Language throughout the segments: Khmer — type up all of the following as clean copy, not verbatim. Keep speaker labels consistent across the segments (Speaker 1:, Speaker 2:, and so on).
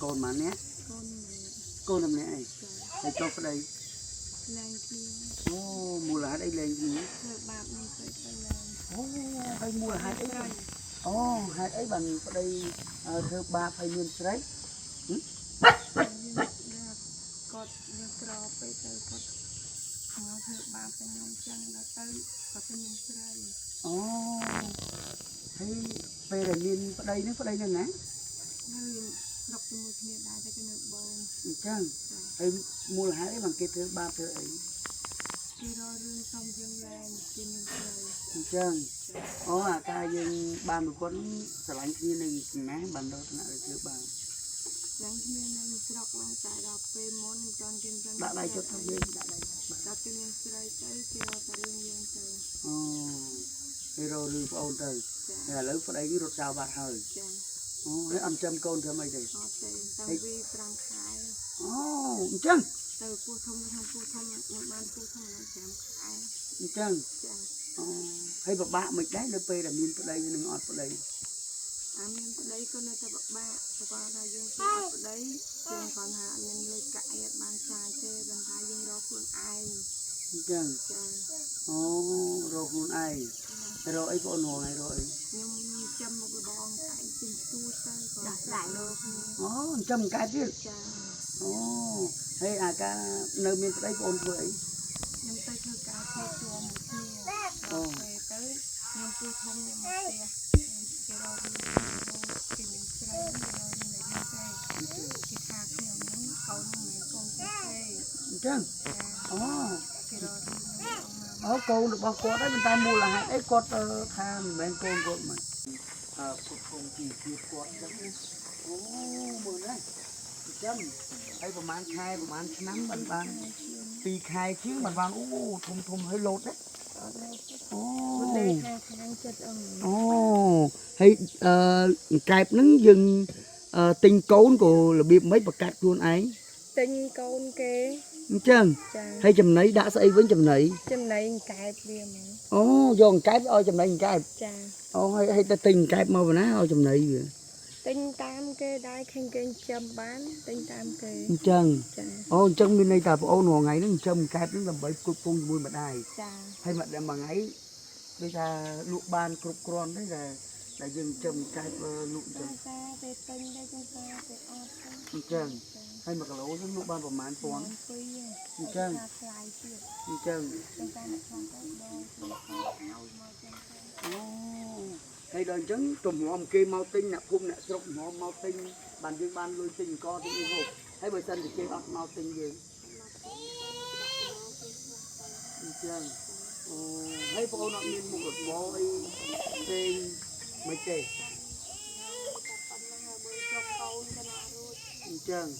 Speaker 1: con mà nhé con làm này thầy cho cái đây mua là đây lên gì hay mua hai ấy hai ấy bằng đây thơ ba phải miên sấy
Speaker 2: cột như tròไปtới cột nó thợ ba phải nông chân nó tới cột phải miên sấy
Speaker 1: thấy về là miên đây nữa nè
Speaker 2: nơi đọc từ một miền đại tới cái nước bồn
Speaker 1: chăng hay mua là hai ấy bằng cái thơ ba thơ ấy
Speaker 2: cái rồi rương xong dương lên cái miên sấy
Speaker 1: chăng ca dương ba mươi con sả lạnh như này ná bằng đâu là thơ ba
Speaker 2: Yang ini trok lang cara pemon con trên chân
Speaker 1: đã đây cho thằng bên đã đây
Speaker 2: đặt cái miếng sợi tới kêu taring yang tới
Speaker 1: cái rồi lưu ôn tới là lấy vào đây cái rốt rau bạc hơi lấy ăn châm con cho mày đây
Speaker 2: tao vi prang khai
Speaker 1: chăng
Speaker 2: từ phu thông nhưng ban phu thông là chém khai
Speaker 1: chăng hay bà mình đấy nó về là miên vào đây đừng ọt vào đây
Speaker 2: miền đây con nơi ta bạc ba ta qua ra dương ở đấy dương còn hạ nên lôi cãi ban sai chơi ban thái dương đó phương ai
Speaker 1: chăng rồi phương ai rồi ấy con hồ này rồi
Speaker 2: nhưng châm một cái bong cãi tình tu tay còn lại luôn
Speaker 1: châm cái chứ hay ca nơi miền đây con thôi
Speaker 2: nhưng tay thưa cá thuê chùa một nhiều về tới nhưng phu thông nhưng mà tiền cái đó cái miếng sấy rồi này cái thà kiểu những câu này con cái
Speaker 1: chăng
Speaker 2: cái đó
Speaker 1: cô được bao quạt đấy người ta mua là hai ấy quạt tha mình con mà con chỉ quạt đấy mười đấy châm hayประมาณน้ำบานปีคายชิ้นบานทุ่มให้โลดđấy hay cài nắng dừng tình côn của là biết mấy bậc cát luôn ấy
Speaker 2: tình côn kê
Speaker 1: chăng hay chầm nấy đã xây với chầm nấy
Speaker 2: cài bia mà
Speaker 1: do cái chầm nấy cái hay ta tình cái màu và ná chầm nấy vậy
Speaker 2: tinh tam kê đai khen kê châm bán tinh tam kê
Speaker 1: chân bên đây ta phải nọ ngày nó châm cái nó là bởi cột cung mùi mà đài hay mà đem bằng ấy bây giờ lụa ban cột con đấy là dừng châm cái lụa châm hay mà cái lỗ nó lụa ban vào màn toán châm hay đòn trứng trùm hòm kia mau tinh nè phun nè sọc hòm mau tinh bàn dương ban lui tinh co tinh yêu hộp hay bởi sân thì kia ọt mau tinh gì hay phụ nó miên một bó ấy tên mấy chê chừng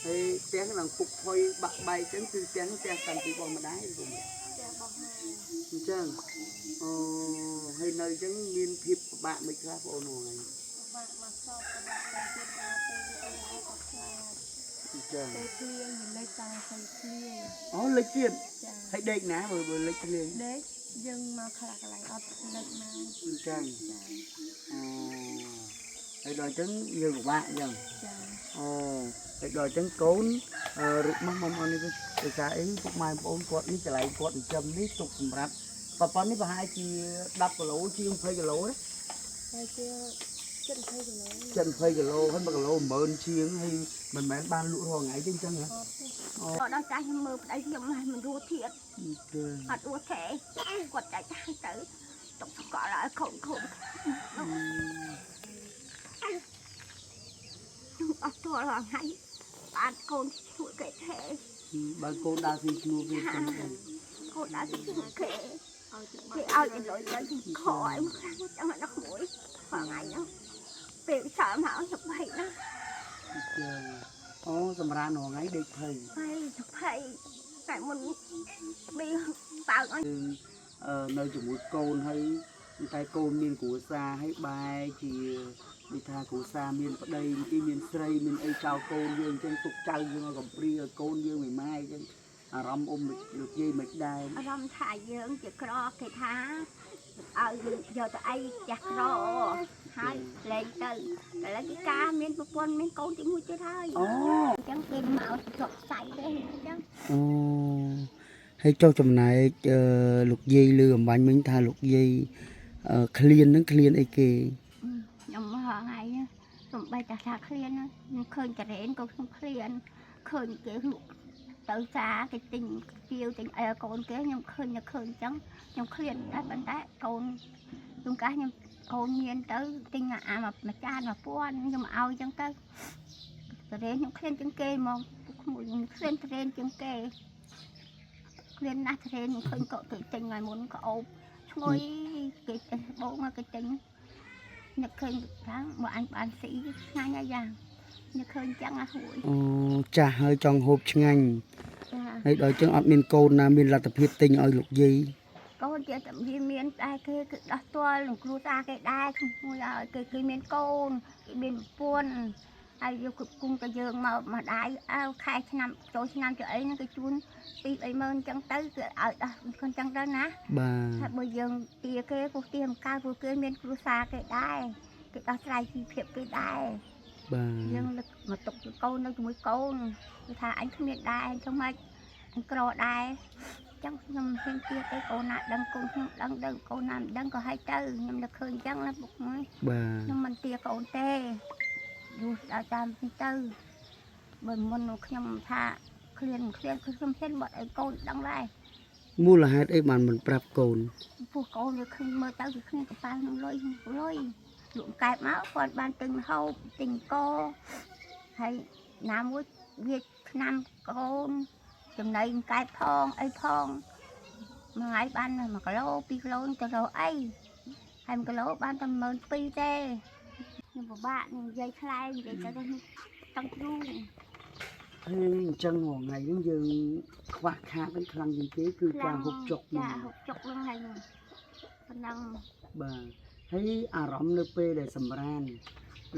Speaker 1: hay tiếng là phục thôi bạc bay tiếng từ tiếng cần từ bò mà đá chừng hay nơi chẳng miên thiệp của bạn mới ra phụ nồi lấy tiền hãy đếch ná vừa lấy tiền
Speaker 2: đếch nhưng mà khá là lại lấy mà
Speaker 1: chăng hãy đòi trứng như của bạn chăng hãy đòi trứng cốn rụt mong đi từ xa ấy phút mai ôn quạt đi trở lại quạt châm đi tục rạp và con đi vào hai chi đập vào lỗ chi không phơi cái lỗ đấy chân phơi cái lỗ hơn mà cái lỗ mờn chiếng hay mình bán ban lũ hồ ngày trên chân hả
Speaker 3: ở đó trái mơ đây nhưng mà mình đua thiệt hoặc đua thể quật trái trái tới tổng có lại khổng ở thua là ngay bạn con tuổi kể thế
Speaker 1: bạn cô đã thì mua về
Speaker 3: cô đã thì tuổi kể thì ai thì lỗi tới thì khỏi chẳng là nó mũi khoảng ngày đó vì sợ mà nó chụp vậy đó
Speaker 1: sầm ra nó ngay được thầy
Speaker 3: chụp thầy tại mình đi vào
Speaker 1: nơi chụp mũi côn hay tay côn miền của xa hay bài thì đi tha của xa miền ở đây cái miền sray miền ấy chào côn dương trên tục trâu dương còn pri côn dương ngày mai chứ râm được gì mệt đai
Speaker 3: râm thải dương chỉ có cái thá giờ tụi ai chặt rồi hai lên từ là cái ca miên bột bún miên câu thì mua chơi thôi chẳng tìm mạo chọc sậy đấy chẳng
Speaker 1: ហើយចុះចំណែកលោកយាយលឺអំបញ្ញមិញថាលោកយាយឃ្លានហ្នឹងឃ្លានអីគេ
Speaker 3: ខ្ញុំហងៃសំបីតាថាឃ្លានឃើញតារ៉េនក៏ខ្ញុំឃ្លានឃើញគេលក់ទៅសាគេទិញជាវទិញអីកូនគេខ្ញុំឃើញអញ្ចឹងខ្ញុំឃ្លានតែប៉ុន្តែកូនជួនកាលខ្ញុំកូនមានទៅទិញអាមួយចាន1000ខ្ញុំឲ្យអញ្ចឹងទៅតារ៉េនខ្ញុំឃ្លានជាងគេហ្មងខ្ញុំឃ្លានតារ៉េនជាងគេឃ្លានណាស់តារ៉េនខ្ញុំឃើញក៏គេទិញថ្ងៃមុនក៏អូបឈ្ងុយគេបងគេទិញ នឹកឃើញថាមកអញបានស៊ីឆ្ងាញ់ហើយយ៉ាងនឹកឃើញចឹងអាហួយអូចាស់ហើយចង់ហូបឆ្ងាញ់ហើយដល់ចឹងអត់មានកូនណាមានលទ្ធភាពទិញឲ្យលោកយាយកូនទៀតតែវាមានដែរគេគឺដោះទល់នឹងគ្រូតាគេដែរមួយឲ្យគេមានកូនគេមានប្រពន្ធហើយយកគ្រប់គុំទៅយើងមកដៃអើខែឆ្នាំចូលឆ្នាំចូលអីហ្នឹងគេជូន 2-30000ចឹងទៅគឺឲ្យដោះខ្លួនចឹងទៅណាបាទថាបើយើងទាគេពុះទាមកៅពួកគេមានគ្រួសារគេដែរគេដោះស្រាយជីវភាពគេដែរបាទយើងនឹកមកទុកកូននៅជាមួយកូនគឺថាអញគ្មានដែរអញធ្វើម៉េចអញក្រដែរចឹងខ្ញុំហ៊ានទាគេកូនណាដឹងកូនខ្ញុំដឹងទៅកូនណាមិនដឹងក៏ឲ្យទៅខ្ញុំនឹកឃើញចឹងណាពុកមួយបាទខ្ញុំមិនទាកូនទេយូរដល់តាមទៅបើមុនខ្ញុំថាឃ្លានគឺខ្ញុំហ៊ានបត់ឲ្យកូនដឹងដែរមូលហេតុអីបានមិនប្រាប់កូនពោះកូនវាឃើញមើលទៅវាគ្មានកប៉ាល់នឹងលុយលក់កែបមកគាត់បានទិញហូបទិញកហើយណាមួយវាឆ្នាំកូនចំណីកែបផងអីផងមួយថ្ងៃបាន1គីឡូ2គីឡូទៅរកអីហើយ1គីឡូបានតែ12000ទេខ្ញុំពិបាកនិយាយខ្លែងនិយាយទៅតាំងគ្រូហើយអញ្ចឹងថ្ងៃនេះយើងខ្វះខាតនឹងខ្លាំងជាងគេគឺការហូបចុកចាហូបចុកហ្នឹងហើយប៉ុណ្ណឹងបាទហើយអារម្មណ៍នៅពេលដែលសម្រាន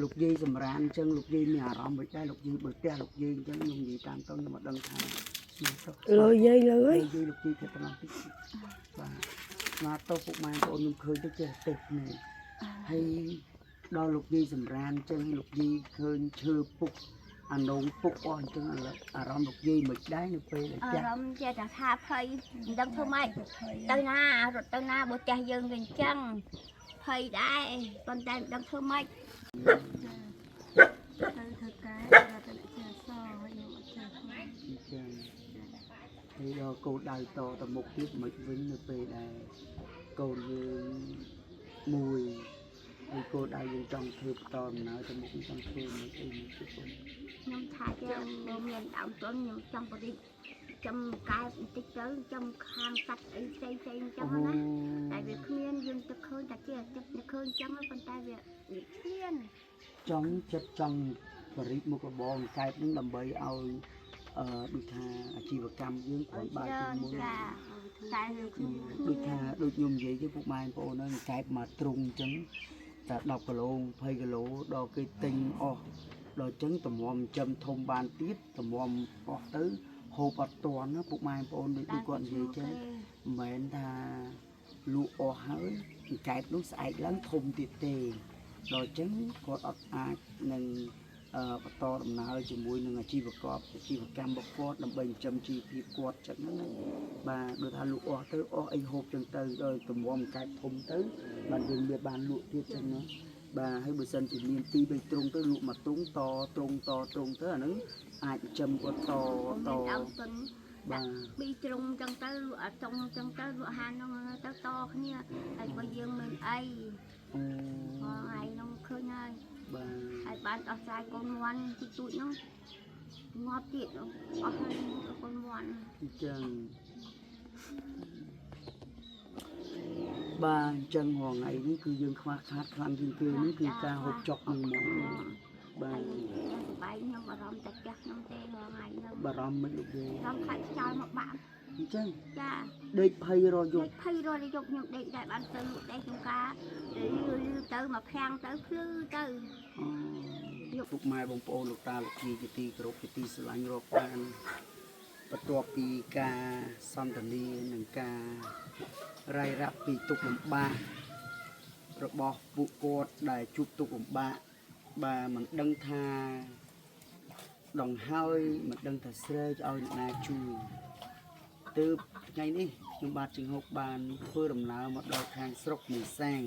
Speaker 3: លោកយាយសម្រានអញ្ចឹងលោកយាយមានអារម្មណ៍ដូចដែរលោកយាយបើផ្ទះលោកយាយអញ្ចឹងខ្ញុំនិយាយតាមតខ្ញុំមកដឹងថាលើយាយលោកយាយគេប្រឡំតិចបាទស្មាតទៅពុកម៉ែបងប្អូនខ្ញុំឃើញទៅចេះទេនេះហើយដល់លោកយាយសម្រានអញ្ចឹងលោកយាយឃើញឈើពុកអានងពុកអស់អញ្ចឹងអារម្មណ៍លោកយាយមិនដែរនៅពេលដែលចាស់អារម្មណ៍ចេះតែថាភ័យមិនដឹងធ្វើម៉េចទៅណារត់ទៅណាបើផ្ទះយើងវាអញ្ចឹងភ័យដែរប៉ុន្តែមិនដឹងធ្វើម៉េចទៅធ្វើការដល់ទៅជាសហើយខ្ញុំអត់ចេះអញ្ចឹងហើយដល់គោលដៅតទៅមុខទៀតមិនវិញនៅពេលដែលកូនយើងមួយហើយគោលដៅយើងចង់ធ្វើបន្តដំណើរទៅមុខចង់ធ្វើមិនអីមិនទេខ្ញុំថាចាំមានដើមទុនខ្ញុំចង់បរិចាំកែបបន្តិចទៅចាំខាងសัตว์អីផ្សេងអញ្ចឹងណាតែវាគ្មានយើងទៅឃើញតែគេចិត្តឃើញអញ្ចឹងប៉ុន្តែវាគ្មានចង់ចិត្តចង់បរិមុខរបរកែបនឹងដើម្បីឲ្យដូចថាអាជីវកម្មយើងគ្រាន់បើជាមួយតែខ្ញុំដូចថាដូចខ្ញុំនិយាយទៅពុកម៉ែបងប្អូនហើយកែបមកទ្រុងអញ្ចឹងតែ10គីឡូ20គីឡូដល់គេទិញអស់ដល់អញ្ចឹងតម្រាំចិញ្ចឹមធំបានទៀតតម្រាំអស់ទៅហូបអត់ទាន់ណាពុកម៉ែបងប្អូនដូចគាត់និយាយចឹងមិនមែនថាលក់អស់ហើយកែបនោះស្អែកឡើងធំទៀតទេដល់អញ្ចឹងគាត់អត់អាចនឹងបន្តដំណើរជាមួយនឹងអាជីវកម្មរបស់គាត់ដើម្បីចិញ្ចឹមជីវភាពគាត់ចឹងហ្នឹងបាទដូចថាលក់អស់ទៅអស់អីហូបចឹងទៅដល់តម្រាំកែបធំទៅបានយើងមានបានលក់ទៀតចឹងណាបាទហើយបើសិនជាមានទី3ទ្រុងទៅលក់មកទ្រុងតទ្រុងទៅអាហ្នឹងអាចចិញ្ចឹមគាត់តបាទ2ទ្រុងចឹងទៅលក់អាតុងចឹងទៅលក់ហានហ្នឹងទៅតគ្នាហើយបើយើងមានអីថ្ងៃហ្នឹងឃើញហើយបាទហើយបានដោះស្រាយកូនមាន់ទីទូចហ្នឹងងាប់ទៀតអស់ហើយកូនមាន់អញ្ចឹងបាទអញ្ចឹងថ្ងៃនេះគឺយើងខ្វះខាតខ្លាំងជាងគេនេះគឺការហូបចុកនេះហ្មងបាទបាយខ្ញុំបារម្ភតែចាស់ខ្ញុំទេថ្ងៃហ្នឹងបារម្ភមិនលោកទេខ្ញុំខ្លាចខ្យល់មកបាក់អញ្ចឹងចាដេកភ័យរយប់ខ្ញុំដេកតែបានទៅលក់ដេកក្នុងការទៅមកភាំងទៅភ្លឺទៅយកពុកម៉ែបងប្អូនលោកតាលោកយាយជាទីគោរពជាទីស្រឡាញ់រាប់បានបន្ទាប់ពីការសន្ទនានិងការរាយរាប់ពីទុក្ខលំបាក
Speaker 1: របស់ពួកគាត់ដែលជួបទុក្ខលំបាកបាទមិនដឹងថាដងហើយមិនដឹងថាស្រែកឲ្យអ្នកណាជួយទើបថ្ងៃនេះខ្ញុំបាទជើងហុកបានធ្វើដំណើរមកដល់ខាងស្រុកមីសាំង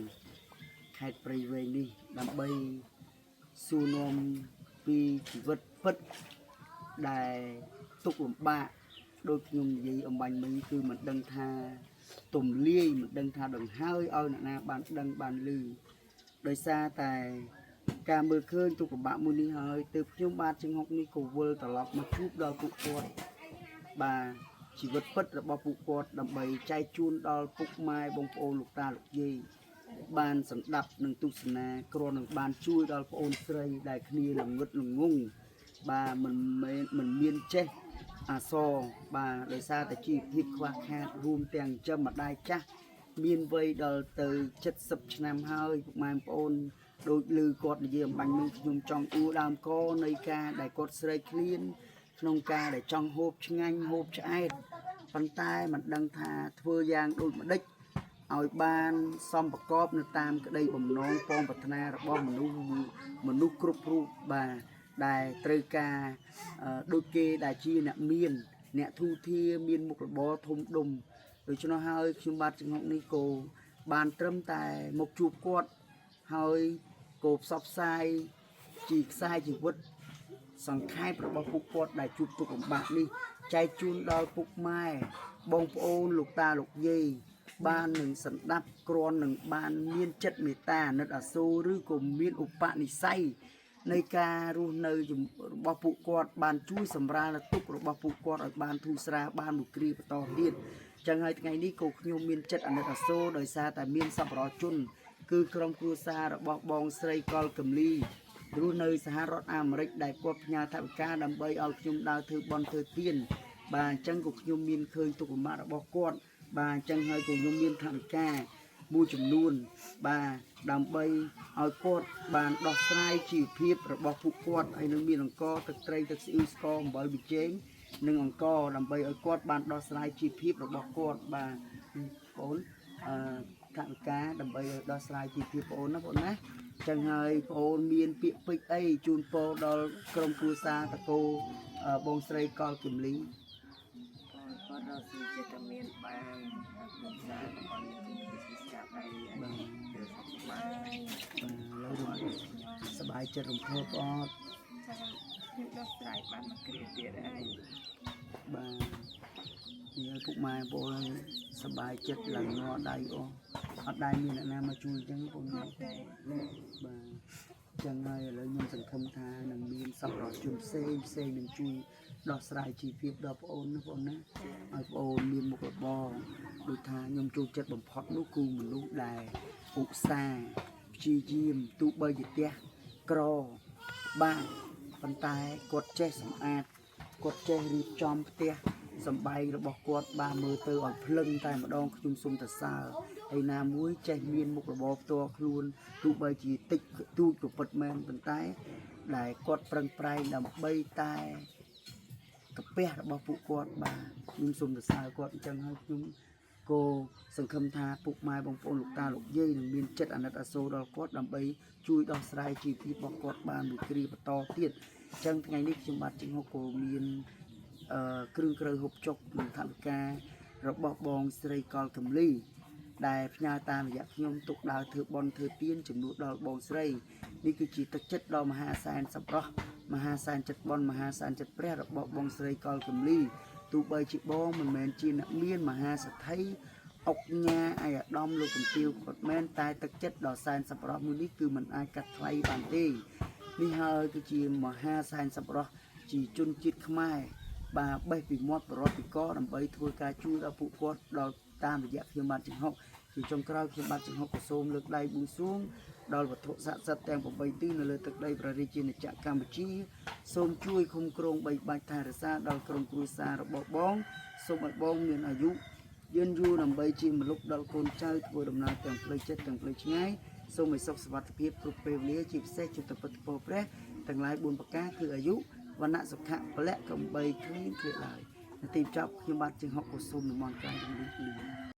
Speaker 1: ខេត្តព្រៃវែងនេះដើម្បីសួរនាំពីជីវិតពិតដែលទុក្ខលំបាកដោយខ្ញុំនិយាយអំបញ្ញមិញគឺមិនដឹងថាទំលាយមិនដឹងថាដង្ហើយឲ្យអ្នកណាបានដឹងបានឮដោយសារតែការមើលឃើញទុក្ខលំបាកមួយនេះហើយទើបខ្ញុំបាទជើងហុកនេះក៏វិលត្រឡប់មកជួបដល់ពួកគាត់បាទជីវិតពិតរបស់ពួកគាត់ដើម្បីចែកជូនដល់ពុកម៉ែបងប្អូនលោកតាលោកយាយបានសម្ដាប់នឹងទស្សនាគ្រាន់នឹងបានជួយដល់ប្អូនស្រីដែលគ្នាល្ងឹតល្ងងបាទមិនមានចេះអាសរបាទដោយសារតែជីវភាពខ្វះខាតរួមទាំងចិញ្ចឹមម្ដាយចាស់មានវ័យដល់ទៅ70ឆ្នាំហើយពុកម៉ែបងប្អូនដូចឮគាត់និយាយអំបញ្ញនឹងខ្ញុំចង់អួរដើមកនៃការដែលគាត់ស្រែកឃ្លានក្នុងការដែលចង់ហូបឆ្ងាញ់ហូបឆ្អែតប៉ុន្តែមិនដឹងថាធ្វើយ៉ាងដូចម្ដេចឲ្យបានសមប្រកបនៅតាមក្តីបំណងពងប្រាថ្នារបស់មនុស្សគ្រប់រូបបាទដែលត្រូវការដូចគេដែលជាអ្នកមានអ្នកធូធាមានមុខរបរធំដុំដូច្នោះហើយខ្ញុំបាទចង្ហុកនេះក៏បានត្រឹមតែមកជួបគាត់ហើយក៏ផ្សព្វផ្សាយជាខ្សែជីវិតសង្ខេបរបស់ពួកគាត់ដែលជួបទុក្ខលំបាកនេះចែកជូនដល់ពុកម៉ែបងប្អូនលោកតាលោកយាយបាននឹងសន្តាប់គ្រាន់នឹងបានមានចិត្តមេត្តាអាណិតអាសូរឬក៏មានឧបនិស្ស័យនៃការរស់នៅរបស់ពួកគាត់បានជួយសម្រាលទុក្ខរបស់ពួកគាត់ឲ្យបានធូរស្រាលបានមួយគ្រាបន្តទៀតចឹងហើយថ្ងៃនេះក៏ខ្ញុំមានចិត្តអាណិតអាសូរដោយសារតែមានសប្បុរសជនគឺក្រុមគ្រួសាររបស់បងស្រីកុលកំលីរស់នៅសហរដ្ឋអាមេរិកដែលគាត់ផ្ញើថវិកាដើម្បីឲ្យខ្ញុំដើរធ្វើបន់ធ្វើទានបាទអញ្ចឹងក៏ខ្ញុំមានឃើញទុក្ខលំបាករបស់គាត់បាទអញ្ចឹងហើយក៏ខ្ញុំមានថវិកាមួយចំនួនបាទដើម្បីឲ្យគាត់បានដោះស្រាយជីវភាពរបស់ពួកគាត់ហើយនឹងមានអង្គទឹកត្រីទឹកស៊ីអ៊ីវស្ករអំបិលប៊ីចេងនិងអង្គដើម្បីឲ្យគាត់បានដោះស្រាយជីវភាពរបស់គាត់បាទបងថវិកាដើម្បីឲ្យដោះស្រាយជីវភាពបងណាបងណាចឹងហើយបងមានពាក្យពេចន៍អីជូនពរដល់ក្រុមគ្រួសារតកោបងស្រីកុលគំលី
Speaker 2: គាត់រកស៊ីចិត្តមានបានគ្រួសាររបស់យើងគឺស្រាប់ហើយបាទ
Speaker 1: សบายចិត្តរំភើបអត់
Speaker 2: ចាំខ្ញុំដោះស្រាយបានមកគ្រាទៀតហើយ
Speaker 1: បាទនិយាយពុកម៉ែបងសบายចិត្តឡើងងអដៃអត់ដែរមានអ្នកណាមកជួយអញ្ចឹងបងបាទចឹងហើយឥឡូវខ្ញុំសង្ឃឹមថានឹងមានសប្បុរសជនផ្សេងនឹងជួយដោះស្រាយជីវភាពដល់បងអូនណាបងណាឲ្យបងអូនមានមុខរបរដូចថាខ្ញុំចូលចិត្តបំផុតនោះគឺមនុស្សដែលឧស្សាហ៍ព្យាយាមទោះបីជាផ្ទះក្របាទប៉ុន្តែគាត់ចេះសម្អាតគាត់ចេះរៀបចំផ្ទះសម្បែងរបស់គាត់បានមើលទៅឲ្យភ្លឹងតែម្ដងខ្ញុំសូមសរសើរហើយណាមួយចេះមានមុខរបរផ្ទាល់ខ្លួនទោះបីជាតិចតួចក៏ពិតមែនប៉ុន្តែដែលគាត់ប្រឹងប្រែងដើម្បីតែកាពះរបស់ពួកគាត់បាទខ្ញុំសូមសរសើរគាត់អញ្ចឹងហើយខ្ញុំក៏សង្ឃឹមថាពុកម៉ែបងប្អូនលោកតាលោកយាយនឹងមានចិត្តអាណិតអាសូរដល់គាត់ដើម្បីជួយដោះស្រាយជីវភាពរបស់គាត់បានមួយគ្រាបន្តទៀតអញ្ចឹងថ្ងៃនេះខ្ញុំបាទជិះហុកក៏មានគ្រឿងក្រៅហូបចុកនិងថវិការបស់បងស្រីកុលកំលីដែលផ្ញើតាមរយៈខ្ញុំទុកដើរធ្វើបន់ធ្វើទានជំនួសដល់បងស្រីនេះគឺជាទឹកចិត្តដ៏មហាសែនសប្បុរសមហាសែនចិត្តបន់មហាសែនចិត្តព្រះរបស់បងស្រីកុលកំលីទោះបីជាបងមិនមែនជាអ្នកមានមហាសទ្ធិអុកញ៉ាអាយអាដាមលោកកំទាវគាត់មែនតែទឹកចិត្តដ៏សែនសប្បុរសមួយនេះគឺមិនអាចកាត់ថ្លៃបានទេនេះហើយគឺជាមហាសែនសប្បុរសជាជនជាតិខ្មែរបាទបេះពីមាត់បរតពីកដើម្បីធ្វើការជួយដល់ពួកគាត់ដល់តាមរយៈខ្ញុំបាទចង្ហុកជាចុងក្រោយខ្ញុំបាទចង្ហុកក៏សូមលើកដៃបួងសួងដល់វត្ថុស័ក្តិសិទ្ធិទាំង8ទិសនៅលើទឹកដីព្រះរាជាណាចក្រកម្ពុជាសូមជួយคุ้មគ្រងបីបាច់ថែរក្សាដល់ក្រុមគ្រួសាររបស់បងសូមឲ្យបងមានអាយុយឺនយូរដើម្បីជាមលុបដល់កូនចៅធ្វើដំណើរទាំងផ្លូវចិត្តទាំងផ្លូវឆ្ងាយសូមឲ្យសុខសុវត្ថិភាពគ្រប់ពេលវេលាជាពិសេសជាតពុទ្ធពរព្រះទាំងឡាយ4ប្រការគឺអាយុវណ្ណៈសុខៈពលៈកំបីគ្លៀងគ្លៀកឡើយនៅទីចប់ខ្ញុំបាទជើងហុកក៏សូមនមស្ការជំរាបលា